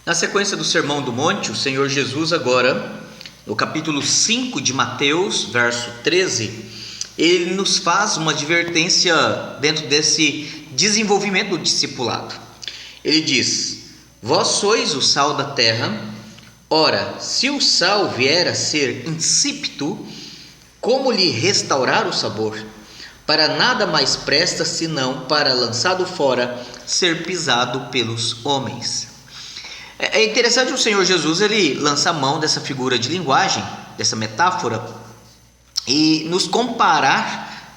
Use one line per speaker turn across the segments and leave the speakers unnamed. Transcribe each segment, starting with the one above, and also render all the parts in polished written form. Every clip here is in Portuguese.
Na sequência do Sermão do Monte, o Senhor Jesus agora, no capítulo 5 de Mateus, verso 13, ele nos faz uma advertência dentro desse desenvolvimento do discipulado. Ele diz: vós sois o sal da terra, ora, se o sal vier a ser insípido, como lhe restaurar o sabor? Para nada mais presta senão para, lançado fora, ser pisado pelos homens. É interessante o Senhor Jesus, ele lança a mão dessa figura de linguagem, dessa metáfora, e nos comparar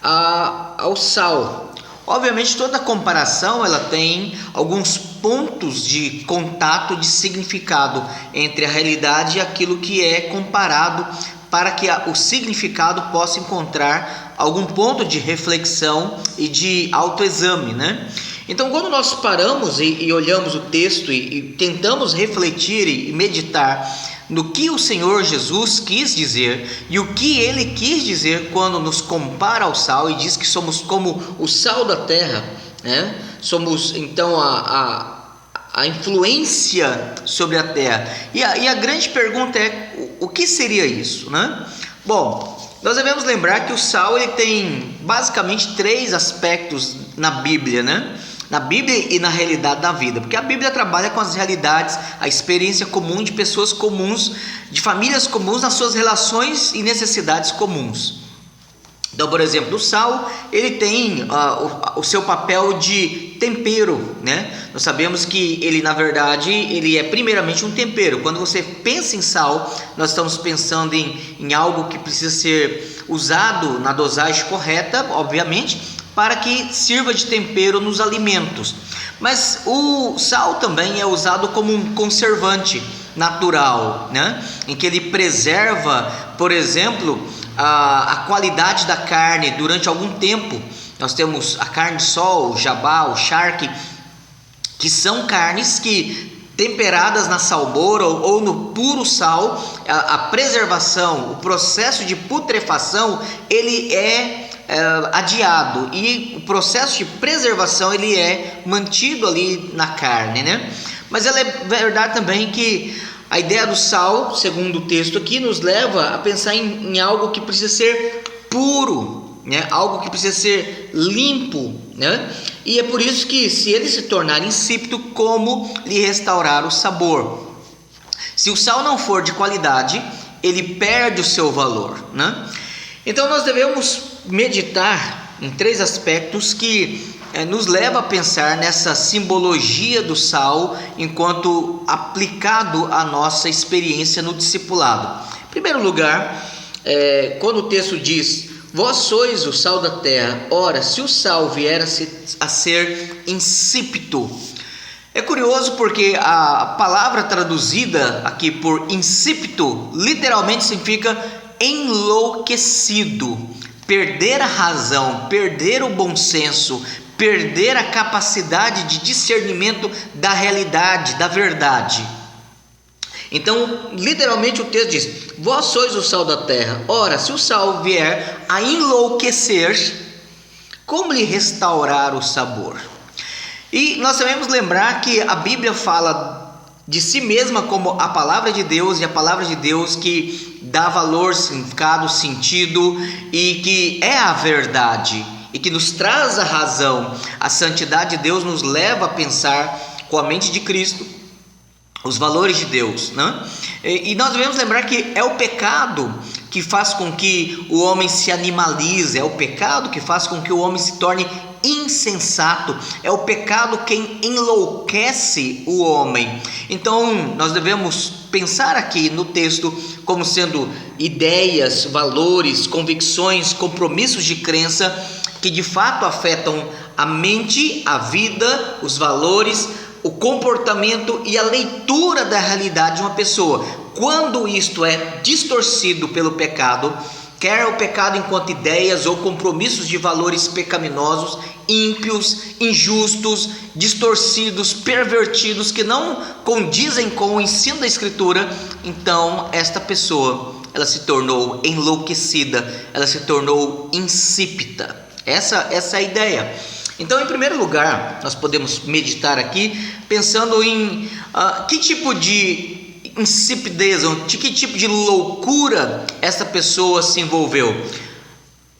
ao sal. Obviamente toda comparação ela tem alguns pontos de contato, de significado entre a realidade e aquilo que é comparado, para que o significado possa encontrar algum ponto de reflexão e de autoexame, né? Então, quando nós paramos e olhamos o texto e tentamos refletir e meditar no que o Senhor Jesus quis dizer e o que Ele quis dizer quando nos compara ao sal e diz que somos como o sal da terra, né? Somos então a influência sobre a terra. E a grande pergunta é: o que seria isso, né? Bom, nós devemos lembrar que o sal ele tem basicamente três aspectos na Bíblia, né? Na Bíblia e na realidade da vida, porque a Bíblia trabalha com as realidades, a experiência comum de pessoas comuns, de famílias comuns, nas suas relações e necessidades comuns. Então, por exemplo, o sal, ele tem o seu papel de tempero, né? Nós sabemos que ele, na verdade, ele é primeiramente um tempero. Quando você pensa em sal, nós estamos pensando em algo que precisa ser usado na dosagem correta, obviamente, para que sirva de tempero nos alimentos. Mas o sal também é usado como um conservante natural, né? Em que ele preserva, por exemplo, a qualidade da carne durante algum tempo. Nós temos a carne de sol, o jabá, o charque, que são carnes que, temperadas na salmoura ou no puro sal, a preservação, o processo de putrefação, ele é adiado, e o processo de preservação ele é mantido ali na carne, né? Mas é verdade também que a ideia do sal, segundo o texto aqui, nos leva a pensar em algo que precisa ser puro, né? Algo que precisa ser limpo, né? E é por isso que, se ele se tornar insípido, como lhe restaurar o sabor? Se o sal não for de qualidade, ele perde o seu valor, né? Então nós devemos meditar em três aspectos que nos leva a pensar nessa simbologia do sal enquanto aplicado à nossa experiência no discipulado. Em primeiro lugar, quando o texto diz: vós sois o sal da terra, ora, se o sal vier a ser insípido. É curioso porque a palavra traduzida aqui por insípido literalmente significa enlouquecido, perder a razão, perder o bom senso, perder a capacidade de discernimento da realidade, da verdade. Então, literalmente o texto diz: vós sois o sal da terra, ora, se o sal vier a enlouquecer, como lhe restaurar o sabor? E nós devemos lembrar que a Bíblia fala de si mesma como a palavra de Deus, e a palavra de Deus que dá valor, significado, sentido, e que é a verdade, e que nos traz a razão. A santidade de Deus nos leva a pensar com a mente de Cristo os valores de Deus, né? E nós devemos lembrar que é o pecado que faz com que o homem se animalize, é o pecado que faz com que o homem se torne insensato, é o pecado quem enlouquece o homem. Então nós devemos pensar aqui no texto como sendo ideias, valores, convicções, compromissos de crença que de fato afetam a mente, a vida, os valores, o comportamento e a leitura da realidade de uma pessoa. Quando isto é distorcido pelo pecado, quer o pecado enquanto ideias ou compromissos de valores pecaminosos, ímpios, injustos, distorcidos, pervertidos, que não condizem com o ensino da Escritura, então esta pessoa, ela se tornou enlouquecida, ela se tornou insípida. Essa é a ideia. Então, em primeiro lugar, nós podemos meditar aqui pensando em que tipo de insipidez, de que tipo de loucura essa pessoa se envolveu.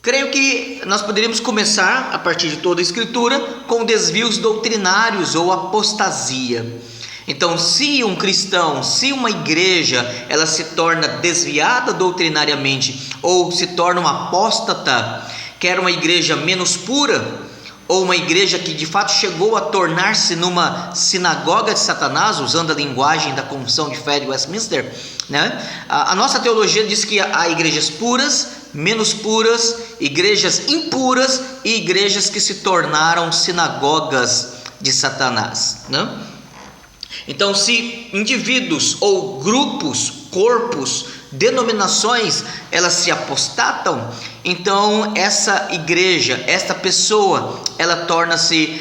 Creio que nós poderíamos começar, a partir de toda a Escritura, com desvios doutrinários ou apostasia. Então, se um cristão, se uma igreja, ela se torna desviada doutrinariamente ou se torna uma apóstata, quer uma igreja menos pura, ou uma igreja que de fato chegou a tornar-se numa sinagoga de Satanás, usando a linguagem da Confissão de Fé de Westminster, né? A nossa teologia diz que há igrejas puras, menos puras, igrejas impuras e igrejas que se tornaram sinagogas de Satanás, né? Então, se indivíduos ou grupos, corpos, denominações, elas se apostatam, então essa igreja, esta pessoa, ela torna-se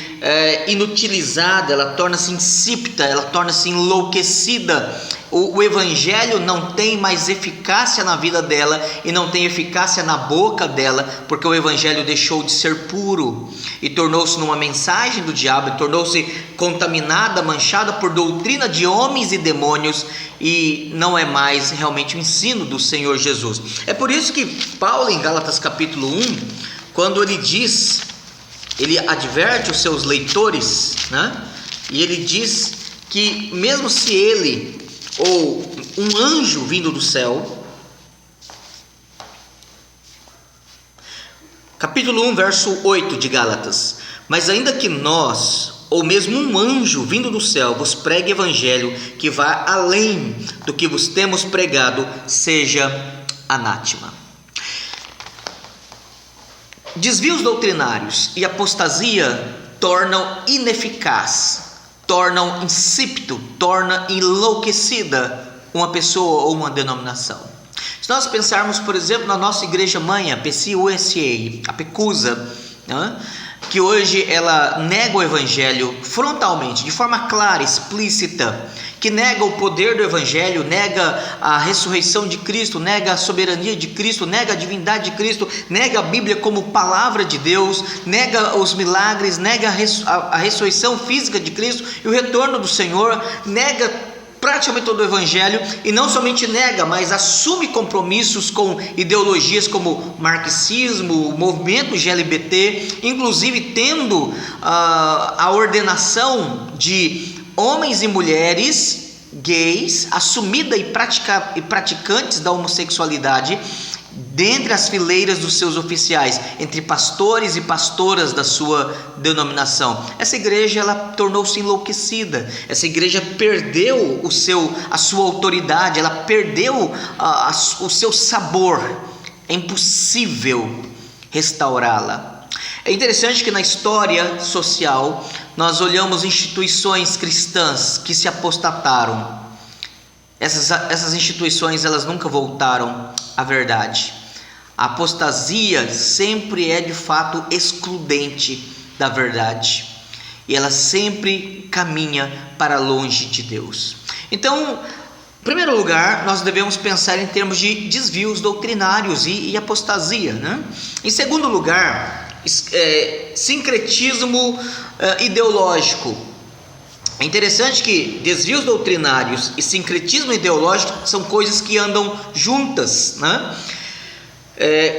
inutilizada, ela torna-se insípida, ela torna-se enlouquecida. O evangelho não tem mais eficácia na vida dela e não tem eficácia na boca dela, porque o evangelho deixou de ser puro e tornou-se numa mensagem do diabo, e tornou-se contaminada, manchada por doutrina de homens e demônios, e não é mais realmente o ensino do Senhor Jesus. É por isso que Paulo, em Gálatas capítulo 1, quando ele diz, ele adverte os seus leitores, né? E ele diz que mesmo se ele ou um anjo vindo do céu, capítulo 1, verso 8 de Gálatas: mas ainda que nós, ou mesmo um anjo vindo do céu, vos pregue evangelho que vá além do que vos temos pregado, seja anátema. Desvios doutrinários e apostasia tornam ineficaz, tornam insípido, torna enlouquecida uma pessoa ou uma denominação. Se nós pensarmos, por exemplo, na nossa igreja mãe, a PCUSA, a PECUSA, né? Que hoje ela nega o evangelho frontalmente, de forma clara, explícita, que nega o poder do evangelho, nega a ressurreição de Cristo, nega a soberania de Cristo, nega a divindade de Cristo, nega a Bíblia como palavra de Deus, nega os milagres, nega a ressurreição física de Cristo e o retorno do Senhor, nega praticamente todo o evangelho, e não somente nega, mas assume compromissos com ideologias como marxismo, o movimento LGBT, inclusive tendo a ordenação de homens e mulheres gays, assumida e praticantes da homossexualidade, dentre as fileiras dos seus oficiais, entre pastores e pastoras da sua denominação. Essa igreja, ela tornou-se enlouquecida. Essa igreja perdeu a sua autoridade, ela perdeu o seu sabor. É impossível restaurá-la. É interessante que na história social nós olhamos instituições cristãs que se apostataram. Essas instituições, elas nunca voltaram à verdade. A apostasia sempre é de fato excludente da verdade, e ela sempre caminha para longe de Deus. Então, em primeiro lugar, nós devemos pensar em termos de desvios doutrinários e apostasia, né? Em segundo lugar, sincretismo ideológico. É interessante que desvios doutrinários e sincretismo ideológico são coisas que andam juntas, né?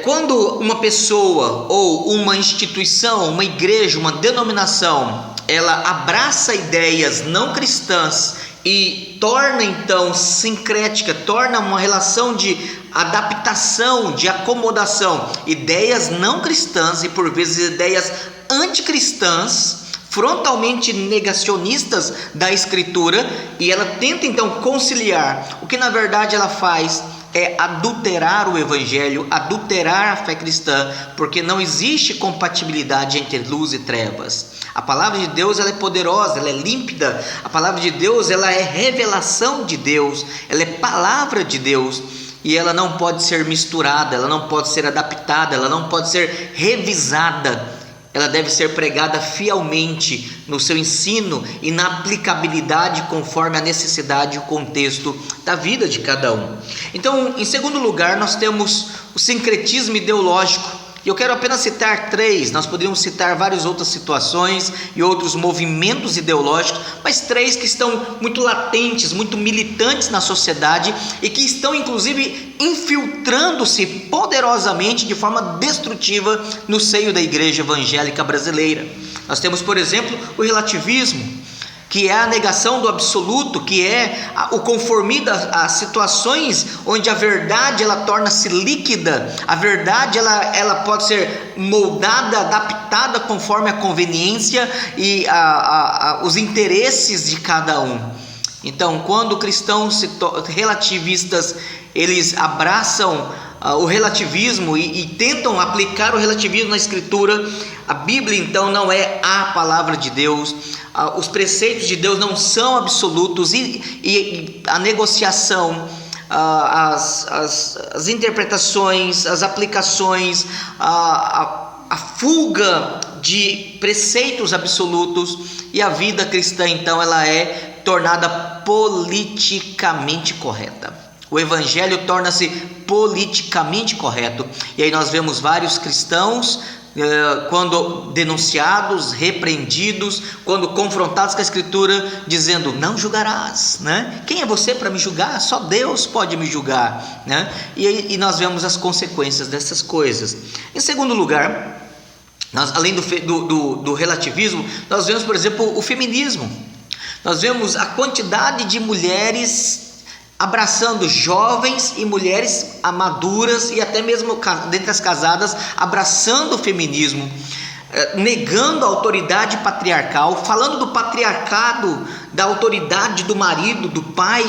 Quando uma pessoa ou uma instituição, uma igreja, uma denominação, ela abraça ideias não cristãs e torna então sincrética, torna uma relação de adaptação, de acomodação, ideias não cristãs e por vezes ideias anticristãs, frontalmente negacionistas da Escritura, e ela tenta então conciliar. O que na verdade ela faz é adulterar o evangelho, adulterar a fé cristã, porque não existe compatibilidade entre luz e trevas. A palavra de Deus, ela é poderosa, ela é límpida. A palavra de Deus, ela é revelação de Deus, ela é palavra de Deus, e ela não pode ser misturada, ela não pode ser adaptada, ela não pode ser revisada. Ela deve ser pregada fielmente no seu ensino e na aplicabilidade conforme a necessidade e o contexto da vida de cada um. Então, em segundo lugar, nós temos o sincretismo ideológico, E eu quero apenas citar 3, nós poderíamos citar várias outras situações e outros movimentos ideológicos, mas 3 que estão muito latentes, muito militantes na sociedade e que estão inclusive infiltrando-se poderosamente de forma destrutiva no seio da igreja evangélica brasileira. Nós temos, por exemplo, o relativismo, que é a negação do absoluto, que é o conformismo a situações onde a verdade ela torna-se líquida, a verdade ela pode ser moldada, adaptada conforme a conveniência e os interesses de cada um. Então, quando cristãos relativistas, eles abraçam o relativismo e tentam aplicar o relativismo na Escritura, a Bíblia então não é a palavra de Deus, os preceitos de Deus não são absolutos e a negociação, as interpretações, as aplicações, a fuga de preceitos absolutos e a vida cristã então ela é tornada politicamente correta. O evangelho torna-se politicamente correto. E aí nós vemos vários cristãos, quando denunciados, repreendidos, quando confrontados com a Escritura, dizendo: não julgarás, né? Quem é você para me julgar? Só Deus pode me julgar, né? E nós vemos as consequências dessas coisas. Em segundo lugar, além do relativismo, nós vemos, por exemplo, o feminismo. Nós vemos a quantidade de mulheres abraçando jovens e mulheres maduras e até mesmo dentre as casadas, abraçando o feminismo, negando a autoridade patriarcal, falando do patriarcado, da autoridade do marido, do pai,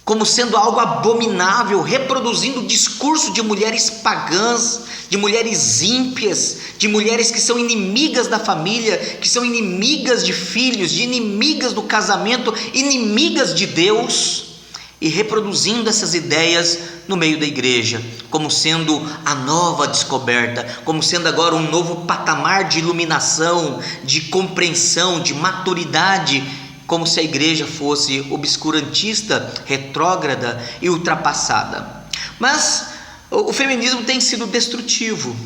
como sendo algo abominável, reproduzindo o discurso de mulheres pagãs, de mulheres ímpias, de mulheres que são inimigas da família, que são inimigas de filhos, de inimigas do casamento, inimigas de Deus, e reproduzindo essas ideias no meio da igreja, como sendo a nova descoberta, como sendo agora um novo patamar de iluminação, de compreensão, de maturidade, como se a igreja fosse obscurantista, retrógrada e ultrapassada. Mas o feminismo tem sido destrutivo,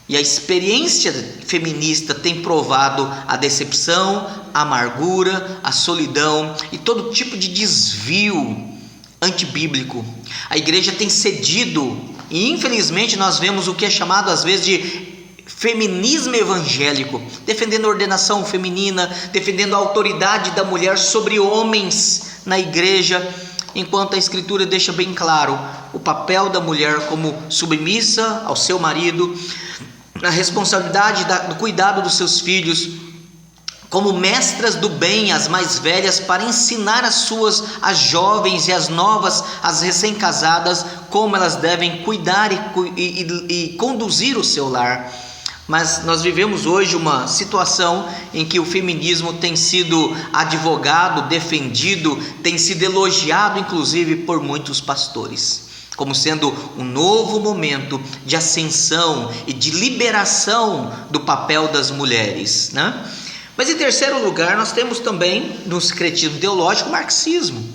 e a experiência feminista tem provado a decepção, a amargura, a solidão e todo tipo de desvio antibíblico. A igreja tem cedido, e infelizmente nós vemos o que é chamado às vezes de feminismo evangélico, defendendo a ordenação feminina, defendendo a autoridade da mulher sobre homens na igreja, enquanto a Escritura deixa bem claro o papel da mulher como submissa ao seu marido, a responsabilidade do cuidado dos seus filhos, como mestras do bem, as mais velhas, para ensinar as jovens e as novas, as recém-casadas, como elas devem cuidar e conduzir o seu lar. Mas nós vivemos hoje uma situação em que o feminismo tem sido advogado, defendido, tem sido elogiado inclusive por muitos pastores, como sendo um novo momento de ascensão e de liberação do papel das mulheres, né? Mas em terceiro lugar, nós temos também no sincretismo teológico o marxismo,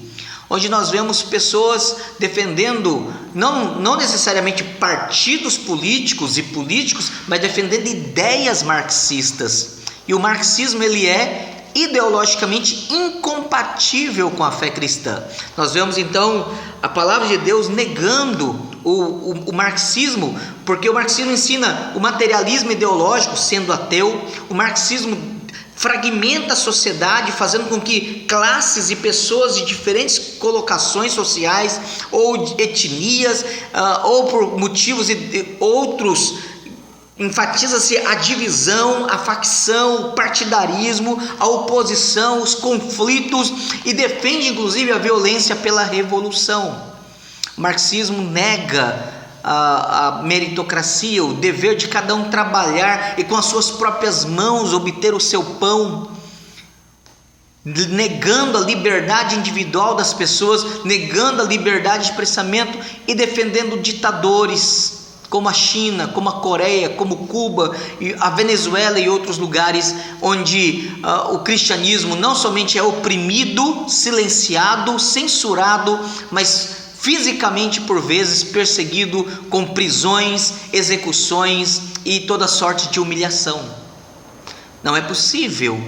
onde nós vemos pessoas defendendo não necessariamente partidos políticos e políticos, mas defendendo ideias marxistas. E o marxismo ele é ideologicamente incompatível com a fé cristã. Nós vemos então a palavra de Deus negando o marxismo, porque o marxismo ensina o materialismo ideológico, sendo ateu. O marxismo fragmenta a sociedade, fazendo com que classes e pessoas de diferentes colocações sociais ou de etnias ou por motivos outros, enfatiza-se a divisão, a facção, o partidarismo, a oposição, os conflitos, e defende inclusive a violência pela revolução. O marxismo nega a meritocracia, o dever de cada um trabalhar e com as suas próprias mãos obter o seu pão, negando a liberdade individual das pessoas, negando a liberdade de expressamento e defendendo ditadores como a China, como a Coreia, como Cuba, a Venezuela e outros lugares onde o cristianismo não somente é oprimido, silenciado, censurado, mas fisicamente por vezes perseguido com prisões, execuções e toda sorte de humilhação. Não é possível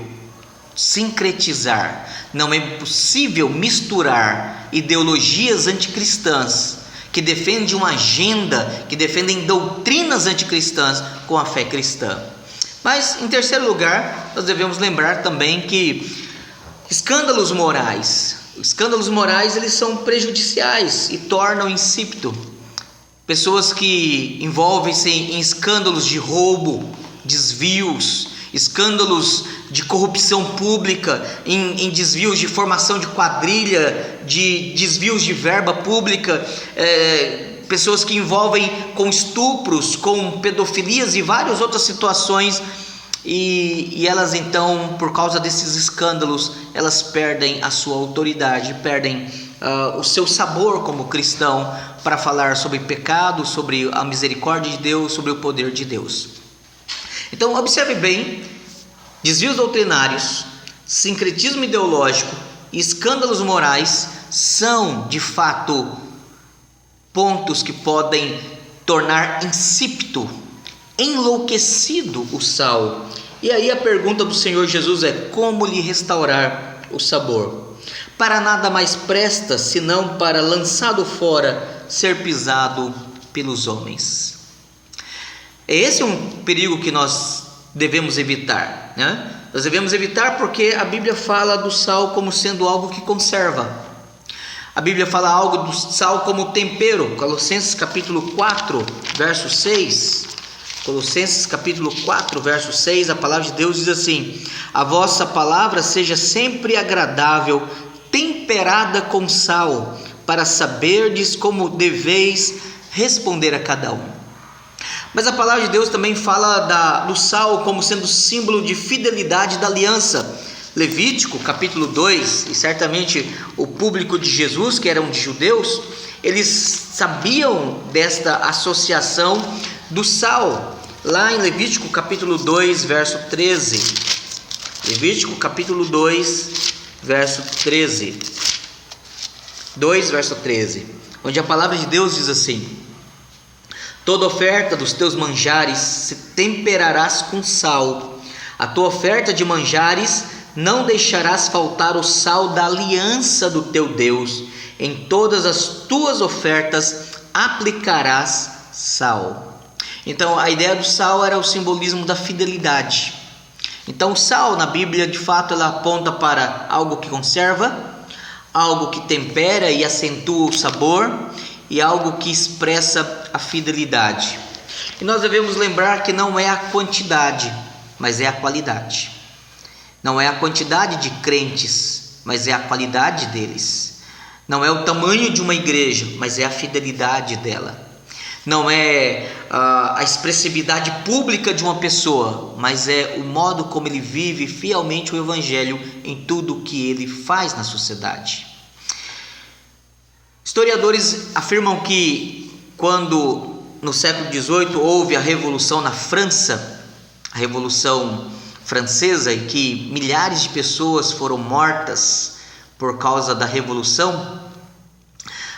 sincretizar, não é possível misturar ideologias anticristãs que defendem uma agenda, que defendem doutrinas anticristãs com a fé cristã. Mas, em terceiro lugar, nós devemos lembrar também que escândalos morais eles são prejudiciais e tornam insípido. Pessoas que envolvem-se em escândalos de roubo, desvios, escândalos de corrupção pública, em desvios de formação de quadrilha, de desvios de verba pública, pessoas que envolvem com estupros, com pedofilias e várias outras situações, e elas então, por causa desses escândalos, elas perdem a sua autoridade, perdem o seu sabor como cristão para falar sobre pecado, sobre a misericórdia de Deus, sobre o poder de Deus. Então observe bem, desvios doutrinários, sincretismo ideológico e escândalos morais são de fato pontos que podem tornar insípido, enlouquecido o sal. E aí a pergunta do Senhor Jesus é: como lhe restaurar o sabor? Para nada mais presta, senão para, lançado fora, ser pisado pelos homens. Esse é um perigo que nós devemos evitar, né? Nós devemos evitar porque a Bíblia fala do sal como sendo algo que conserva. A Bíblia fala algo do sal como tempero. Colossenses capítulo 4, verso 6. Colossenses capítulo 4, verso 6, a palavra de Deus diz assim: a vossa palavra seja sempre agradável, temperada com sal, para saberdes como deveis responder a cada um. Mas a palavra de Deus também fala do sal como sendo símbolo de fidelidade da aliança. Levítico capítulo 2, e certamente o público de Jesus, que eram de judeus, eles sabiam desta associação do sal. Lá em Levítico capítulo 2, verso 13. Levítico capítulo 2, verso 13. 2, verso 13. Onde a palavra de Deus diz assim: toda oferta dos teus manjares se temperarás com sal. A tua oferta de manjares não deixarás faltar o sal da aliança do teu Deus. Em todas as tuas ofertas aplicarás sal. Então a ideia do sal era o simbolismo da fidelidade. Então o sal na Bíblia de fato ela aponta para algo que conserva, algo que tempera e acentua o sabor e algo que expressa a fidelidade. E nós devemos lembrar que não é a quantidade, mas é a qualidade. Não é a quantidade de crentes, mas é a qualidade deles. Não é o tamanho de uma igreja, mas é a fidelidade dela. Não é a expressividade pública de uma pessoa, mas é o modo como ele vive fielmente o Evangelho em tudo o que ele faz na sociedade. Historiadores afirmam que quando no século XVIII houve a Revolução na França, a Revolução Francesa, e que milhares de pessoas foram mortas por causa da Revolução,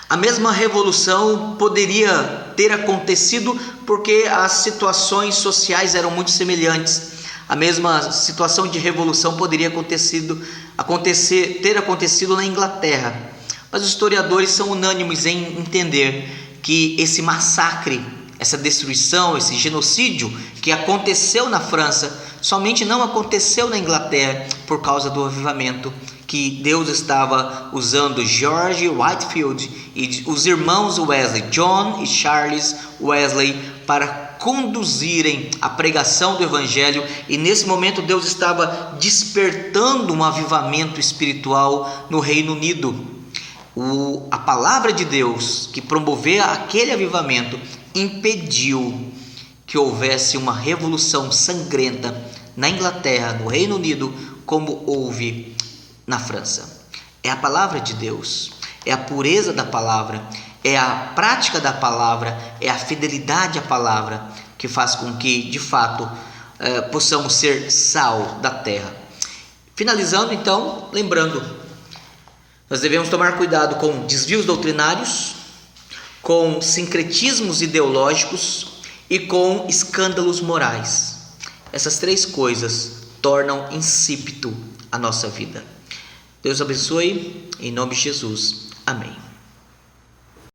a mesma revolução poderia ter acontecido porque as situações sociais eram muito semelhantes. A mesma situação de revolução poderia ter acontecido na Inglaterra. Mas os historiadores são unânimes em entender que esse massacre, essa destruição, esse genocídio que aconteceu na França, somente não aconteceu na Inglaterra por causa do avivamento que Deus estava usando George Whitefield e os irmãos Wesley, John e Charles Wesley, para conduzirem a pregação do Evangelho. E nesse momento Deus estava despertando um avivamento espiritual no Reino Unido. A palavra de Deus que promovia aquele avivamento impediu que houvesse uma revolução sangrenta na Inglaterra, no Reino Unido, como houve na França. É a palavra de Deus, é a pureza da palavra, é a prática da palavra, é a fidelidade à palavra que faz com que, de fato, possamos ser sal da terra. Finalizando, então, lembrando, nós devemos tomar cuidado com desvios doutrinários, com sincretismos ideológicos e com escândalos morais. Essas três coisas tornam insípido a nossa vida. Deus abençoe, em nome de Jesus. Amém.